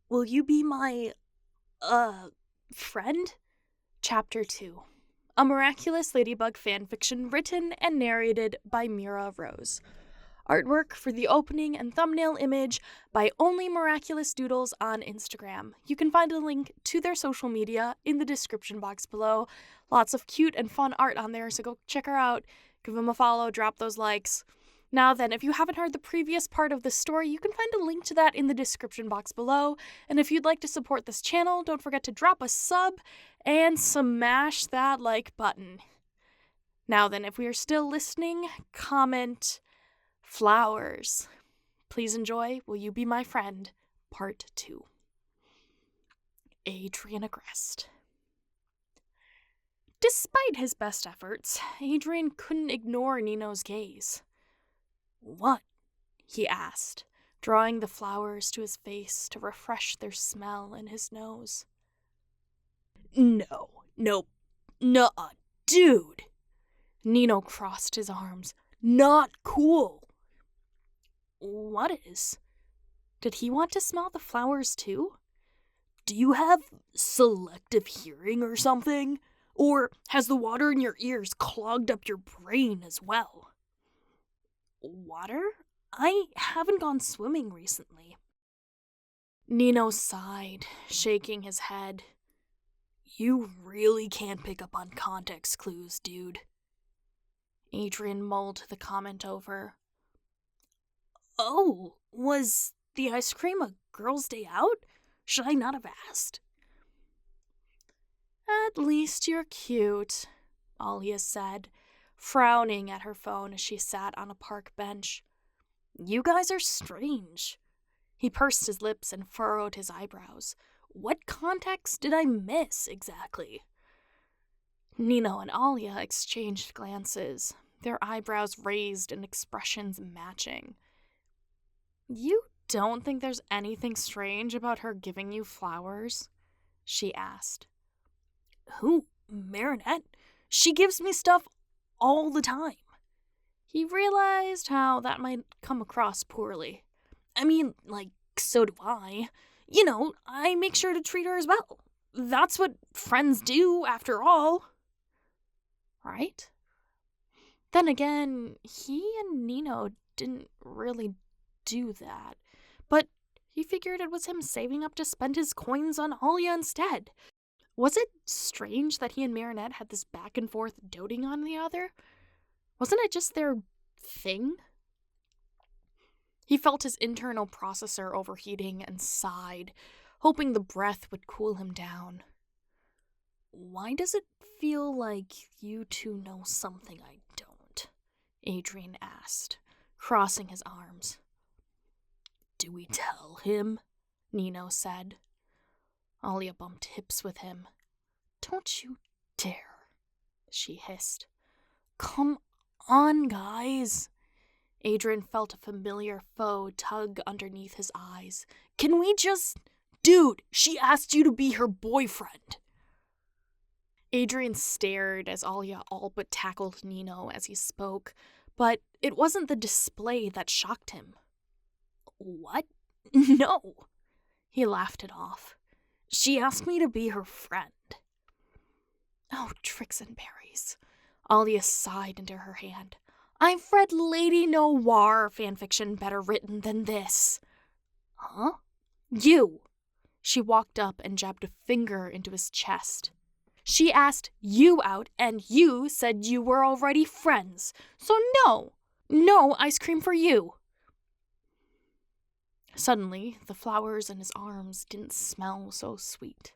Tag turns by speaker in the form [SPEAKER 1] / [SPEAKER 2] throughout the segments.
[SPEAKER 1] will you be my, friend? Chapter 2. A Miraculous Ladybug Fanfiction written and narrated by Mira Rose. Artwork for the opening and thumbnail image by Only Miraculous Doodles on Instagram. You can find a link to their social media in the description box below. Lots of cute and fun art on there, so go check her out. Give them a follow, drop those likes. Now then, if you haven't heard the previous part of the story, you can find a link to that in the description box below. And if you'd like to support this channel, don't forget to drop a sub and smash that like button. Now then, if we are still listening, comment flowers. Please enjoy Will You Be My Friend, Part 2. Adrien aggressed. Despite his best efforts, Adrien couldn't ignore Nino's gaze. "What?" he asked, drawing the flowers to his face to refresh their smell in his nose. Nope, nuh-uh, dude. Nino crossed his arms. Not cool. What is? Did he want to smell the flowers too? Do you have selective hearing or something? Or has the water in your ears clogged up your brain as well? Water? I haven't gone swimming recently. Nino sighed, shaking his head. You really can't pick up on context clues, dude. Adrien mulled the comment over. Oh, was the ice cream a girl's day out? Should I not have asked? At least you're cute, Alia said, frowning at her phone as she sat on a park bench. You guys are strange. He pursed his lips and furrowed his eyebrows. What context did I miss, exactly? Nino and Alia exchanged glances, their eyebrows raised and expressions matching. You don't think there's anything strange about her giving you flowers? She asked. Who? Marinette? She gives me stuff all the time. He realized how that might come across poorly. I mean, so do I. You know, I make sure to treat her as well. That's what friends do, after all. Right? Then again, he and Nino didn't really do that. But he figured it was him saving up to spend his coins on Alia instead. Was it strange that he and Marinette had this back and forth doting on the other? Wasn't it just their thing? He felt his internal processor overheating and sighed, hoping the breath would cool him down. Why does it feel like you two know something I don't? Adrien asked, crossing his arms. Do we tell him? Nino said. Alia bumped hips with him. Don't you dare, she hissed. Come on, guys. Adrien felt a familiar foe tug underneath his eyes. Can we just... Dude, she asked you to be her boyfriend. Adrien stared as Alia all but tackled Nino as he spoke, but it wasn't the display that shocked him. What? No. He laughed it off. She asked me to be her friend. Oh, tricks and berries. Alia sighed into her hand. I've read Lady Noir fanfiction better written than this. Huh? You. She walked up and jabbed a finger into his chest. She asked you out, and you said you were already friends. So no ice cream for you. Suddenly, the flowers in his arms didn't smell so sweet.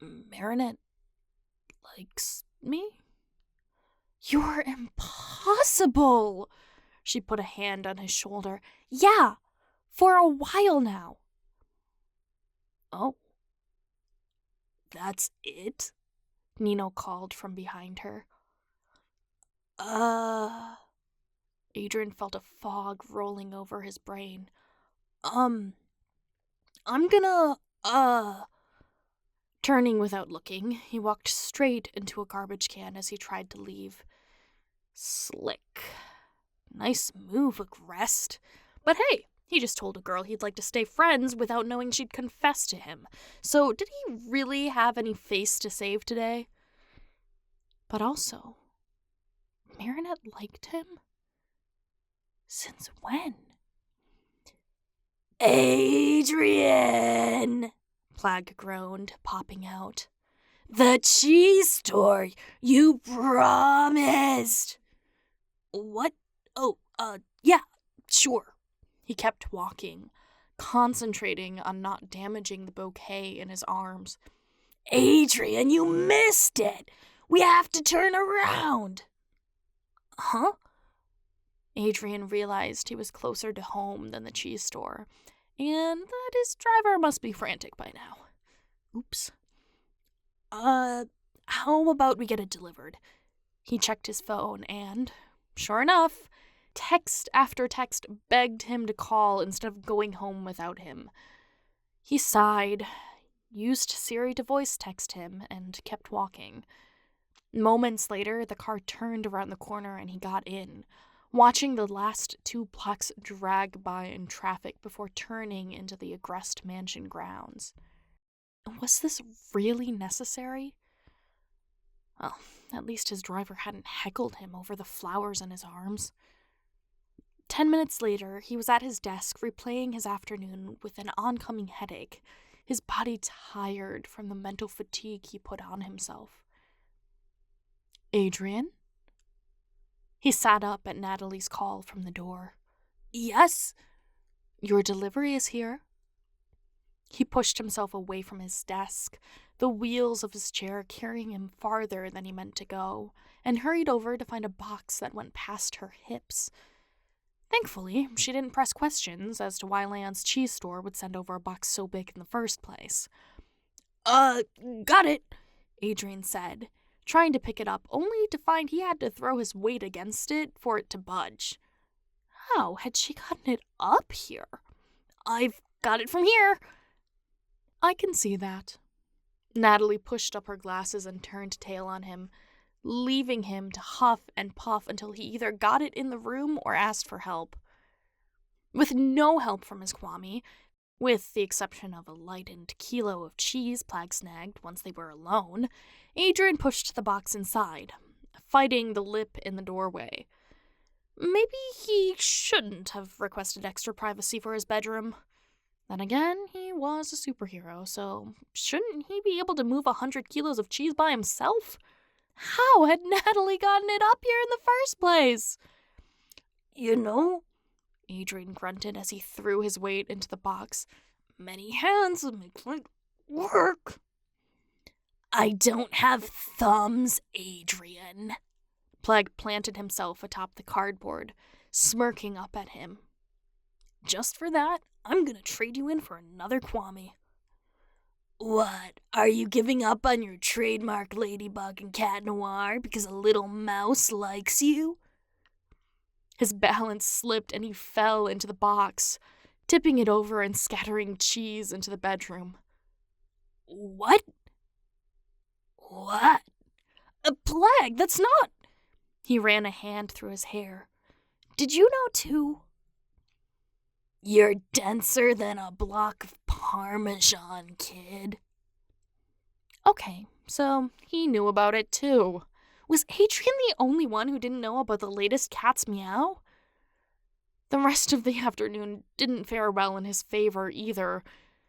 [SPEAKER 1] Marinette likes me? You're impossible! She put a hand on his shoulder. Yeah, for a while now. Oh. That's it? Nino called from behind her. Adrien felt a fog rolling over his brain. I'm gonna, Turning without looking, he walked straight into a garbage can as he tried to leave. Slick. Nice move, Agrest. But hey, He just told a girl he'd like to stay friends without knowing she'd confess to him. So did he really have any face to save today? But also, Marinette liked him? Since when? Adrien! Plagg groaned, popping out. The cheese store! You promised! What? Oh, yeah, sure. He kept walking, concentrating on not damaging the bouquet in his arms. Adrien, you missed it! We have to turn around! Huh? Adrien realized he was closer to home than the cheese store, and that his driver must be frantic by now. Oops. How about we get it delivered? He checked his phone and, sure enough, text after text begged him to call instead of going home without him. He sighed, used Siri to voice text him, and kept walking. Moments later, the car turned around the corner and he got in, watching the last 2 blocks drag by in traffic before turning into the Agrest mansion grounds. Was this really necessary? Well, at least his driver hadn't heckled him over the flowers in his arms. 10 minutes later, he was at his desk replaying his afternoon with an oncoming headache, his body tired from the mental fatigue he put on himself. Adrien? He sat up at Natalie's call from the door. Yes? Your delivery is here. He pushed himself away from his desk, the wheels of his chair carrying him farther than he meant to go, and hurried over to find a box that went past her hips. Thankfully, she didn't press questions as to why Leon's cheese store would send over a box so big in the first place. Got it, Adrien said, trying to pick it up only to find he had to throw his weight against it for it to budge. How had she gotten it up here? I've got it from here. I can see that. Natalie pushed up her glasses and turned tail on him, leaving him to huff and puff until he either got it in the room or asked for help. With no help from his Kwame, with the exception of a lightened kilo of cheese Plagg snagged once they were alone, Adrien pushed the box inside, fighting the lip in the doorway. Maybe he shouldn't have requested extra privacy for his bedroom. Then again, he was a superhero, so shouldn't he be able to move 100 kilos of cheese by himself? How had Natalie gotten it up here in the first place? You know, Adrien grunted as he threw his weight into the box. Many hands make light work. I don't have thumbs, Adrien. Plagg planted himself atop the cardboard, smirking up at him. Just for that, I'm gonna trade you in for another Kwame. What, are you giving up on your trademark Ladybug and Cat Noir because a little mouse likes you? His balance slipped and he fell into the box, tipping it over and scattering cheese into the bedroom. What? What? A Plagg, that's not... He ran a hand through his hair. Did you know too? You're denser than a block of Parmesan, kid. Okay, so he knew about it too. Was Adrien the only one who didn't know about the latest cat's meow? The rest of the afternoon didn't fare well in his favor either.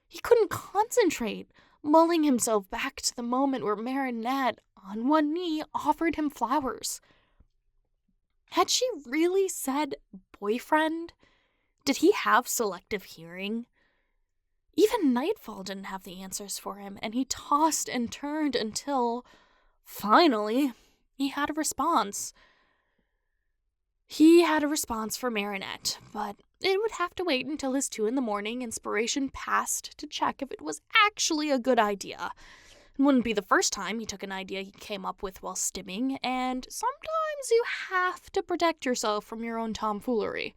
[SPEAKER 1] He couldn't concentrate, mulling himself back to the moment where Marinette, on one knee, offered him flowers. Had she really said boyfriend? Did he have selective hearing? Even Nightfall didn't have the answers for him, and he tossed and turned until, finally, he had a response. He had a response for Marinette, but it would have to wait until his 2 a.m. inspiration passed to check if it was actually a good idea. It wouldn't be the first time he took an idea he came up with while stimming, and sometimes you have to protect yourself from your own tomfoolery.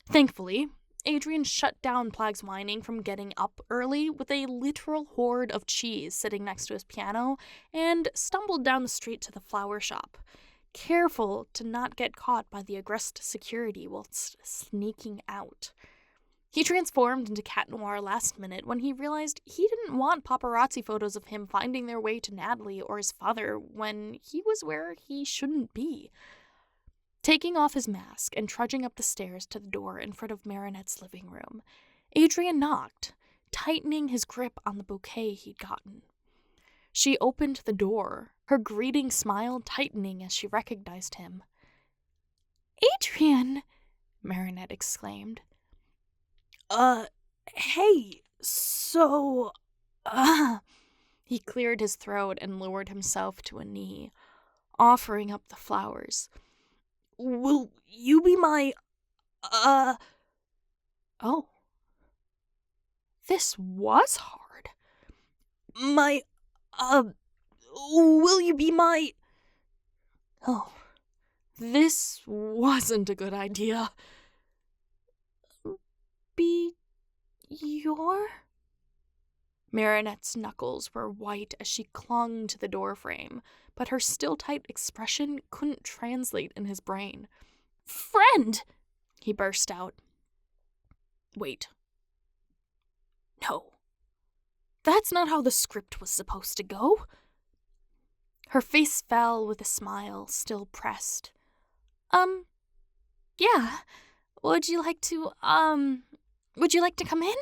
[SPEAKER 1] Thankfully, Adrien shut down Plagg's whining from getting up early with a literal hoard of cheese sitting next to his piano and stumbled down the street to the flower shop, careful to not get caught by the Agrest security whilst sneaking out. He transformed into Cat Noir last minute when he realized he didn't want paparazzi photos of him finding their way to Natalie or his father when he was where he shouldn't be. Taking off his mask and trudging up the stairs to the door in front of Marinette's living room, Adrien knocked, tightening his grip on the bouquet he'd gotten. She opened the door, her greeting smile tightening as she recognized him. "Adrien!" Marinette exclaimed. Hey, so, He cleared his throat and lowered himself to a knee, offering up the flowers. "Will you be my, Oh. This was hard. My, will you be my... Oh, this wasn't a good idea. Be your... Marinette's knuckles were white as she clung to the doorframe, but her still-tight expression couldn't translate in his brain. "Friend!" he burst out. Wait. No. That's not how the script was supposed to go. Her face fell with a smile still pressed. Yeah. Would you like to come in?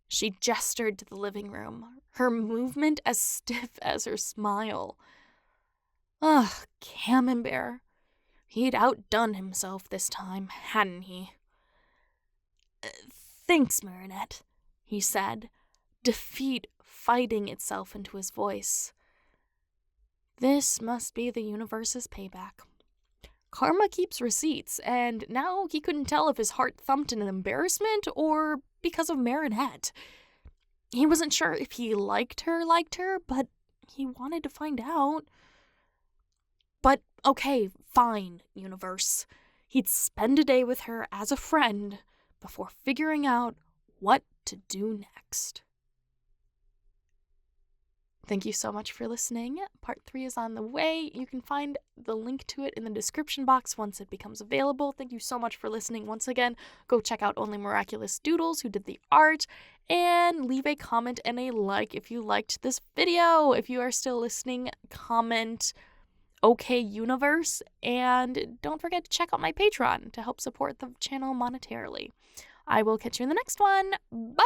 [SPEAKER 1] She gestured to the living room, her movement as stiff as her smile. Ugh, Camembert. He'd outdone himself this time, hadn't he? Thanks, Marinette, he said, defeat fighting itself into his voice. This must be the universe's payback. Karma keeps receipts, and now he couldn't tell if his heart thumped in embarrassment or because of Marinette. He wasn't sure if he liked her, but he wanted to find out. But okay, fine, universe. He'd spend a day with her as a friend before figuring out what to do next. Thank you so much for listening. Part 3 is on the way. You can find the link to it in the description box once it becomes available. Thank you so much for listening once again. Go check out Only Miraculous Doodles, who did the art, and leave a comment and a like if you liked this video. If you are still listening, comment OK Universe, and don't forget to check out my Patreon to help support the channel monetarily. I will catch you in the next one. Bye!